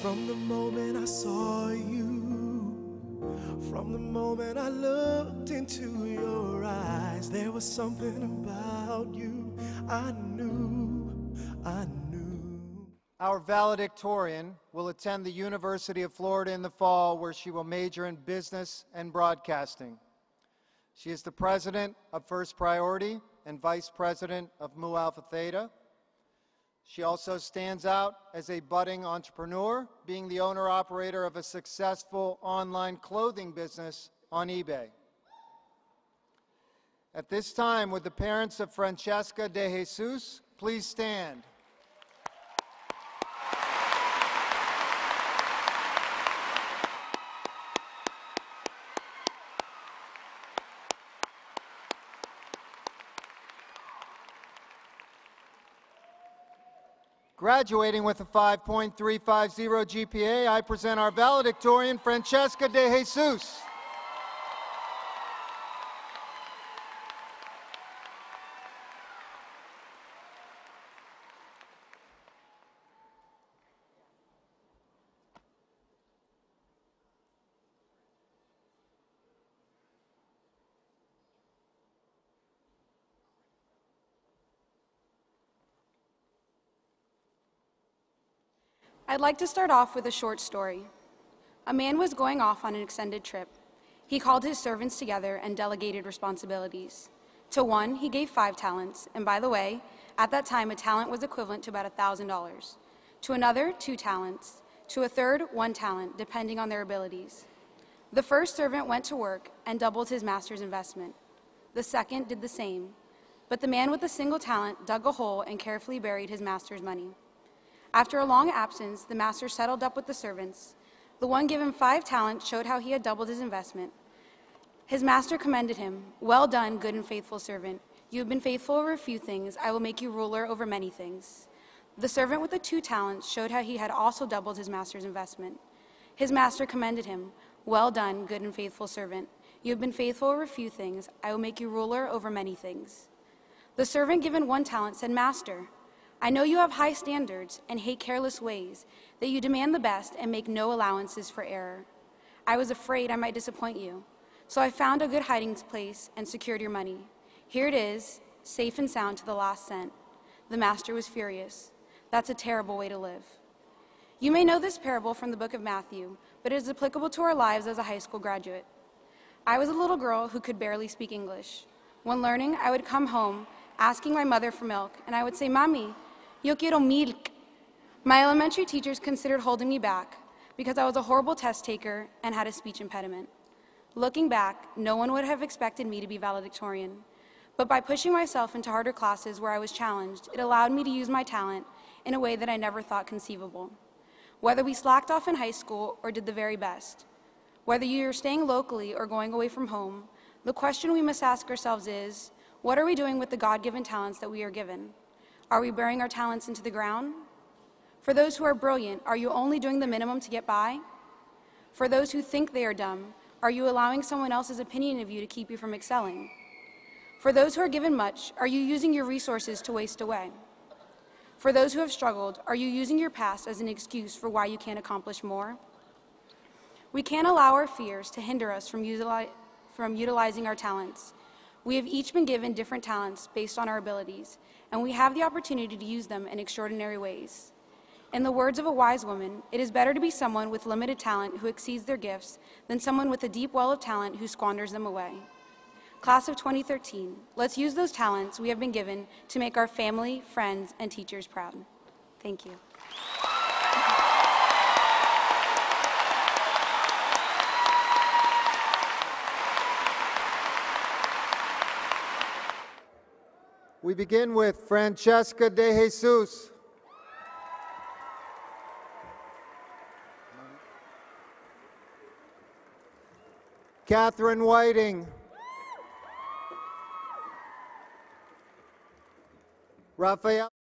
From the moment I saw you, from the moment I looked into your eyes, there was something about you I knew. Our valedictorian will attend the University of Florida in the fall, where she will major in business and broadcasting. She is the president of First Priority and vice president of Mu Alpha Theta. She also stands out as a budding entrepreneur, being the owner-operator of a successful online clothing business on eBay. At this time, would the parents of Francheska de Jesus please stand? Graduating with a 5.350 GPA, I present our valedictorian, Francheska de Jesus. I'd like to start off with a short story. A man was going off on an extended trip. He called his servants together and delegated responsibilities. To one, he gave 5 talents, and by the way, at that time, a talent was equivalent to about $1,000. To another, 2 talents. To a third, 1 talent, depending on their abilities. The first servant went to work and doubled his master's investment. The second did the same, but the man with a single talent dug a hole and carefully buried his master's money. After a long absence, the master settled up with the servants. The one given 5 talents showed how he had doubled his investment. His master commended him. "Well done, good and faithful servant. You have been faithful over a few things. I will make you ruler over many things." The servant with the 2 talents showed how he had also doubled his master's investment. His master commended him. "Well done, good and faithful servant. You have been faithful over a few things. I will make you ruler over many things." The servant given 1 talent said, "Master, I know you have high standards and hate careless ways, that you demand the best and make no allowances for error. I was afraid I might disappoint you, so I found a good hiding place and secured your money. Here it is, safe and sound to the last cent." The master was furious. That's a terrible way to live. You may know this parable from the book of Matthew, but it is applicable to our lives as a high school graduate. I was a little girl who could barely speak English. When learning, I would come home asking my mother for milk, and I would say, "Mami, yo quiero milk." My elementary teachers considered holding me back because I was a horrible test taker and had a speech impediment. Looking back, no one would have expected me to be valedictorian. But by pushing myself into harder classes where I was challenged, it allowed me to use my talent in a way that I never thought conceivable. Whether we slacked off in high school or did the very best, whether you're staying locally or going away from home, the question we must ask ourselves is, what are we doing with the God-given talents that we are given? Are we burying our talents into the ground? For those who are brilliant, are you only doing the minimum to get by? For those who think they are dumb, are you allowing someone else's opinion of you to keep you from excelling? For those who are given much, are you using your resources to waste away? For those who have struggled, are you using your past as an excuse for why you can't accomplish more? We can't allow our fears to hinder us from utilizing our talents. We have each been given different talents based on our abilities, and we have the opportunity to use them in extraordinary ways. In the words of a wise woman, it is better to be someone with limited talent who exceeds their gifts than someone with a deep well of talent who squanders them away. Class of 2013, let's use those talents we have been given to make our family, friends, and teachers proud. Thank you. We begin with Francheska de Jesus. Catherine Whiting. Raphael.